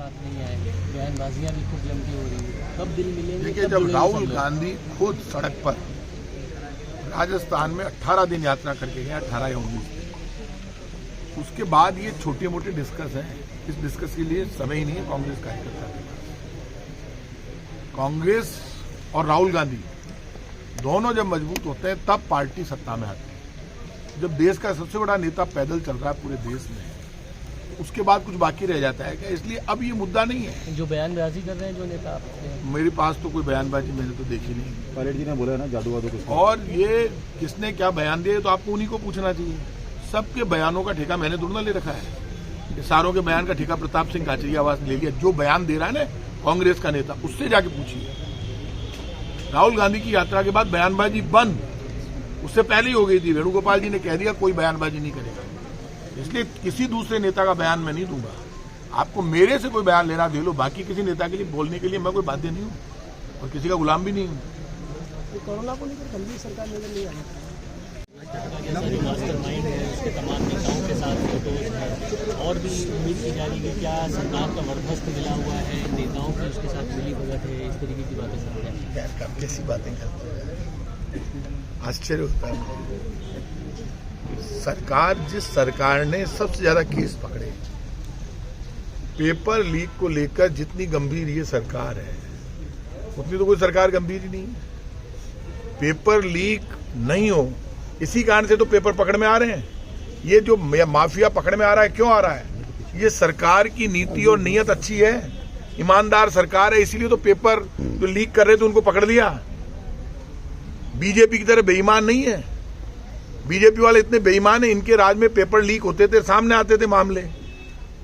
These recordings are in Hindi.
साथ नहीं आए, बयानबाजियां भी खूब लंबी हो रही है, कब दिल मिलेंगे? देखिए, जब राहुल गांधी खुद सड़क पर राजस्थान में 18 दिन यात्रा करके गए, 18 या 19 दिन, उसके बाद ये छोटे मोटे डिस्कस हैं। इस डिस्कस के लिए समय ही नहीं है कांग्रेस कार्यकर्ता के पास। कांग्रेस और राहुल गांधी दोनों जब मजबूत होते हैं तब पार्टी सत्ता में आती है। जब देश का सबसे बड़ा नेता पैदल चल रहा है पूरे देश में, उसके बाद कुछ बाकी रह जाता है क्या? इसलिए अब ये मुद्दा नहीं है। जो बयानबाजी कर रहे हैं जो नेता आपके, मेरे पास तो कोई बयानबाजी मैंने तो देखी नहीं। पायलट जी ने बोला है ना जादू वादू कुछ, और ये किसने क्या बयान दिए तो आपको उन्हीं को पूछना चाहिए। सबके बयानों का ठेका मैंने थोड़ा ले रखा है। ये सारों के बयान का ठेका प्रताप सिंह खाचरियावास ने ले लिया। जो बयान दे रहा है ना कांग्रेस का नेता, उससे जाके पूछिए। राहुल गांधी की यात्रा के बाद बयानबाजी बंद उससे पहले ही हो गई थी। वेणुगोपाल जी ने कह दिया कोई बयानबाजी नहीं करेगा, इसलिए किसी दूसरे नेता का बयान मैं नहीं दूंगा। आपको मेरे से कोई बयान लेना दे लो, बाकी किसी नेता के लिए बोलने के लिए मैं कोई बाध्य नहीं हूँ और किसी का गुलाम भी नहीं हूँ। कोरोना को लेकर गंभीर सरकार नजर नहीं आ रही, जो मास्टरमाइंड है उसके तमाम नेताओं के साथ फोटोज है, और भी उम्मीद की जा रही है कि क्या सरकार का बर्दाश्त मिला हुआ है, नेताओं की उसके साथ मिली भगत है, इस तरीके की बातें कर रहे हैं। यार कब कैसी बातें करते हैं, आश्चर्य होता है। सरकार, जिस सरकार ने सबसे ज्यादा केस पकड़े पेपर लीक को लेकर, जितनी गंभीर ये सरकार है उतनी तो कोई सरकार गंभीर ही नहीं है। पेपर लीक नहीं हो, इसी कारण से तो पेपर पकड़ में आ रहे हैं। ये जो माफिया पकड़ में आ रहा है, क्यों आ रहा है? ये सरकार की नीति और नीयत अच्छी है, ईमानदार सरकार है, इसीलिए तो पेपर जो लीक कर रहे थे उनको पकड़ लिया। बीजेपी की तरह बेईमान नहीं है। बीजेपी वाले इतने बेईमान है, इनके राज में पेपर लीक होते थे, सामने आते थे मामले।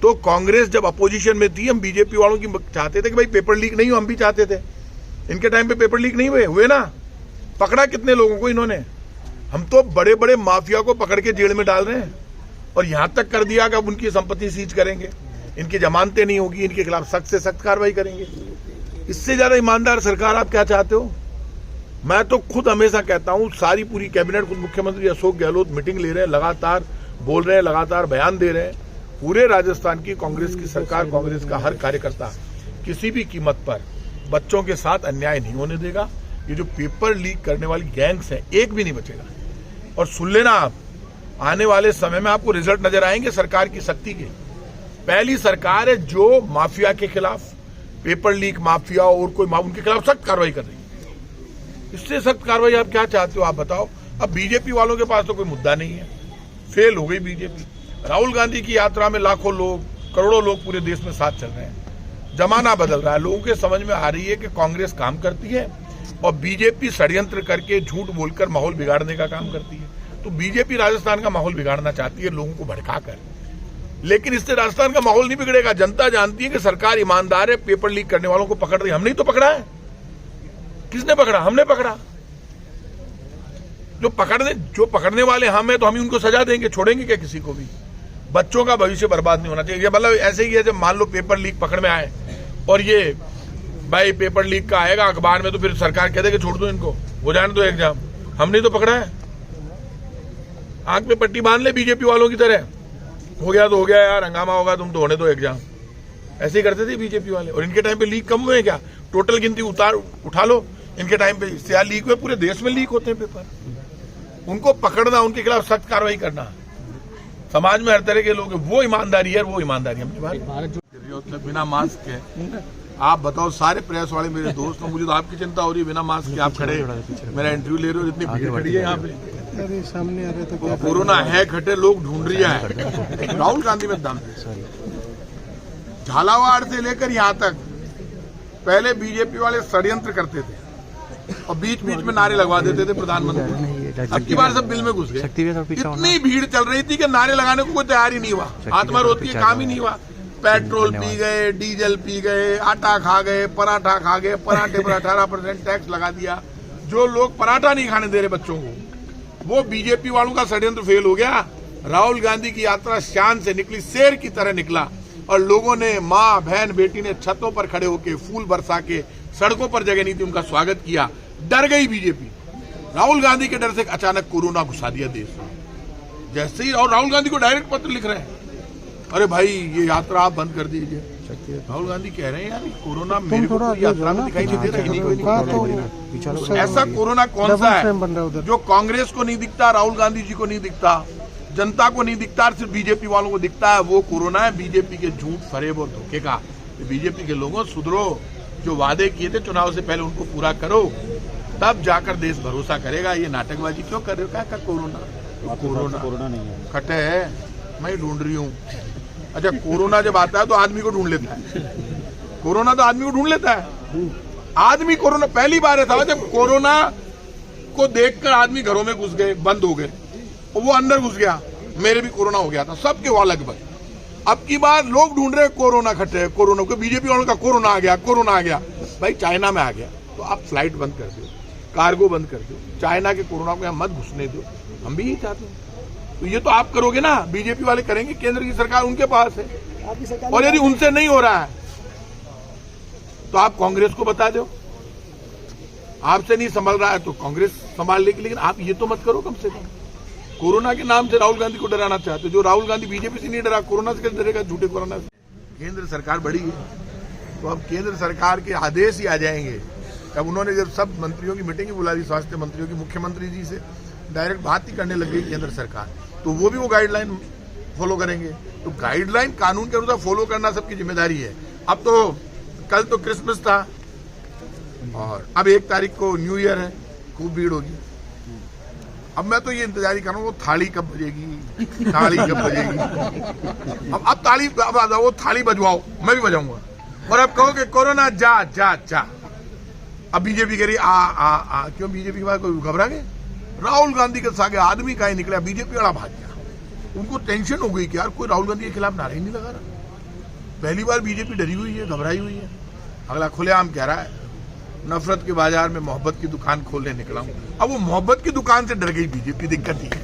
तो कांग्रेस जब अपोजिशन में थी, हम बीजेपी वालों की चाहते थे कि भाई पेपर लीक नहीं हो, हम भी चाहते थे। इनके टाइम पे पेपर लीक नहीं हुए ना, पकड़ा कितने लोगों को इन्होंने। हम तो बड़े बड़े माफिया को पकड़ के जेल में डाल रहे हैं और यहां तक कर दिया कि अब उनकी संपत्ति सीज करेंगे, इनकी जमानतें नहीं होगी, इनके खिलाफ सख्त से सख्त कार्रवाई करेंगे। इससे ज्यादा ईमानदार सरकार आप क्या चाहते हो? मैं तो खुद हमेशा कहता हूं, सारी पूरी कैबिनेट, खुद मुख्यमंत्री अशोक गहलोत मीटिंग ले रहे हैं, लगातार बोल रहे हैं, लगातार बयान दे रहे हैं। पूरे राजस्थान की कांग्रेस की सरकार, कांग्रेस का हर कार्यकर्ता किसी भी कीमत पर बच्चों के साथ अन्याय नहीं होने देगा। ये जो पेपर लीक करने वाली गैंग्स हैं, एक भी नहीं बचेगा। और सुन लेना आप, आने वाले समय में आपको रिजल्ट नजर आएंगे सरकार की शक्ति के। पहली सरकार है जो माफिया के खिलाफ, पेपर लीक माफिया और कोई उनके खिलाफ सख्त कार्रवाई कर रही है। इससे सख्त कार्रवाई आप क्या चाहते हो? आप बताओ। अब बीजेपी वालों के पास तो कोई मुद्दा नहीं है, फेल हो गई बीजेपी। राहुल गांधी की यात्रा में लाखों लोग, करोड़ों लोग पूरे देश में साथ चल रहे हैं। जमाना बदल रहा है, लोगों के समझ में आ रही है कि कांग्रेस काम करती है और बीजेपी षड्यंत्र करके, झूठ बोलकर माहौल बिगाड़ने का काम करती है। तो बीजेपी राजस्थान का माहौल बिगाड़ना चाहती है, लोगों को भड़काकर। लेकिन इससे राजस्थान का माहौल नहीं बिगड़ेगा। जनता जानती है कि सरकार ईमानदार है, पेपर लीक करने वालों को पकड़ रही है। हमने ही तो पकड़ा है। किसने पकड़ा? हमने पकड़ा। जो पकड़ने वाले हम हैं, तो हम ही उनको सजा देंगे, छोड़ेंगे क्या किसी को भी? बच्चों का भविष्य बर्बाद नहीं होना चाहिए। मतलब ऐसे ही है, जब मान लो पेपर लीक पकड़ में आए और ये भाई पेपर लीक का आएगा अखबार में, तो फिर सरकार कह देगी छोड़ दो इनको, हो जाने दो एग्जाम। हमने तो पकड़ा है। आंख में पट्टी बांध ले बीजेपी वालों की तरह, हो गया तो हो गया यार, हंगामा होगा, तुम तो होने दो एग्जाम। ऐसे ही करते थे बीजेपी वाले। और इनके टाइम पे लीक कम हुए क्या? टोटल गिनती उठा लो, इनके टाइम पे इससे लीक हुए, पूरे देश में लीक होते हैं पेपर। उनको पकड़ना, उनके खिलाफ सख्त कार्रवाई करना। समाज में हर तरह के लोग, वो ईमानदारी है, वो ईमानदारी है। बिना मास्क के आप बताओ, सारे प्रेस वाले मेरे दोस्त हो, मुझे तो आपकी चिंता हो रही है। बिना मास्क के आप खड़े मेरा इंटरव्यू ले रहे हो, इतनी भीड़ खड़ी है यहाँ पे। सामने आ रहे तो कोरोना है खटे, लोग ढूंढ रही है। राहुल गांधी में दम है। झालावाड़ से लेकर यहाँ तक पहले बीजेपी वाले षड्यंत्र करते थे और बीच बीच में नारे लगवा देते थे प्रधानमंत्री। अब की बार सब बिल में घुस गए। इतनी भीड़ चल रही थी कि नारे लगाने को कोई तैयार ही नहीं हुआ। आत्मा रोती है, काम ही नहीं हुआ। पेट्रोल पी गए, डीजल पी गए, आटा खा गए, पराठा खा गए, पराठे पर 18% टैक्स लगा दिया। जो लोग पराठा नहीं खाने दे रहे बच्चों को, वो बीजेपी वालों का षड्यंत्र फेल हो गया। राहुल गांधी की यात्रा शान से निकली, शेर की तरह निकला और लोगों ने, माँ बहन बेटी ने छतों पर खड़े होकर फूल बरसा के, सड़कों पर जगह नहीं थी, उनका स्वागत किया। डर गई बीजेपी। राहुल गांधी के डर से अचानक कोरोना घुसा दिया देश में जैसे ही। और राहुल गांधी को डायरेक्ट पत्र लिख रहे हैं, अरे भाई ये यात्रा आप बंद कर दीजिए। राहुल गांधी कह रहे हैं यार कोरोना मेरे को तो यात्रा में दिखाई नहीं दे रहा है। ऐसा कोरोना कौन सा है जो कांग्रेस को नहीं दिखता, राहुल गांधी जी को नहीं दिखता, जनता को नहीं दिखता, सिर्फ बीजेपी वालों को दिखता है? वो कोरोना है बीजेपी के झूठ, फरेब और धोखे का। बीजेपी के लोगों सुधरो, जो वादे किए थे चुनाव से पहले उनको पूरा करो, तब जाकर देश भरोसा करेगा। ये नाटकबाजी क्यों कर रहे हो? क्या कोरोना नहीं है, खटे है, मैं ढूंढ रही हूँ। अच्छा, कोरोना जब आता है तो आदमी को ढूंढ लेता है, कोरोना तो आदमी को ढूंढ लेता है। आदमी कोरोना पहली बार ऐसा हुआ जब कोरोना को देखकर आदमी घरों में घुस गए, बंद हो गए, और वो अंदर घुस गया। मेरे भी कोरोना हो गया था, सबके वो लगभग। अब की बार लोग ढूंढ रहे कोरोना खटे, कोरोना को बीजेपी वालों का कोरोना आ गया, कोरोना आ गया। भाई चाइना में आ गया तो आप फ्लाइट बंद कर दो, कार्गो बंद कर दो, चाइना के कोरोना को यहाँ मत घुसने दो। हम भी यही चाहते हैं। तो ये तो आप करोगे ना, बीजेपी वाले करेंगे, केंद्र की सरकार उनके पास है। और यदि उनसे नहीं हो रहा है तो आप कांग्रेस को बता दो, आपसे नहीं संभल रहा है तो कांग्रेस संभाल लेगी। लेकिन आप ये तो मत करो कम से कम। कोरोना के नाम से राहुल गांधी को डराना चाहते, जो राहुल गांधी बीजेपी से नहीं डरा, कोरोना से कैसे डरेगा? झूठे कोरोना से। केंद्र सरकार बड़ी है तो अब केंद्र सरकार के आदेश ही आ जाएंगे। अब उन्होंने जब सब मंत्रियों की मीटिंग बुला ली, स्वास्थ्य मंत्रियों की, मुख्यमंत्री जी से डायरेक्ट बात ही करने लग गई केंद्र सरकार, तो वो भी वो गाइडलाइन फॉलो करेंगे। तो गाइडलाइन कानून के अनुसार फॉलो करना सबकी जिम्मेदारी है। अब तो कल तो क्रिसमस था और अब 1 तारीख को न्यू ईयर है, खूब भीड़ होगी। अब मैं तो ये इंतजार कर रहा हूँ वो थाली कब बजेगी, थाली कब बजेगी। अब ताली, अब वो थाली बजवाओ, मैं भी बजाऊंगा। और अब कहो कि कोरोना जा जा जा। अब बीजेपी कह रही आ। क्यों बीजेपी के बाद कोई घबरा गए? राहुल गांधी के सागे आदमी का ही निकला, बीजेपी वाला भाग गया। उनको टेंशन हो गई कि यार कोई राहुल गांधी के खिलाफ नारे नहीं लगा रहा। पहली बार बीजेपी डरी हुई है, घबराई हुई है। अगला खुलेआम कह रहा है नफरत के बाजार में मोहब्बत की दुकान खोलने निकला हूं। अब वो मोहब्बत की दुकान से डर गई बीजेपी, दिक्कत ही है।